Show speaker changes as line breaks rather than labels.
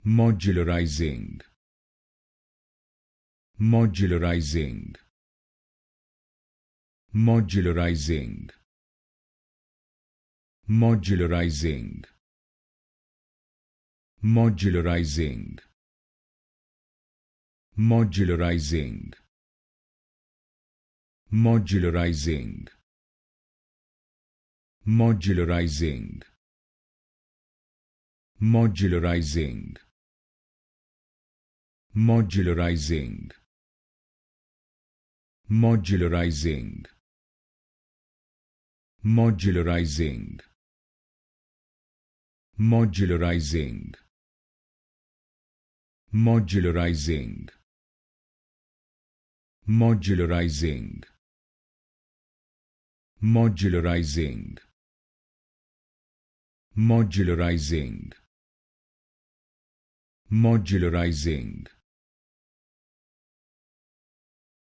Modularizing. Modularizing. Modularizing. Modularizing. Modularizing. Modularizing. Modularizing. Modularizing. Modularizing. Modularizing. Modularizing. Modularizing. Modularizing. Modularizing. Modularizing. Modularizing. Modularizing. Modularizing.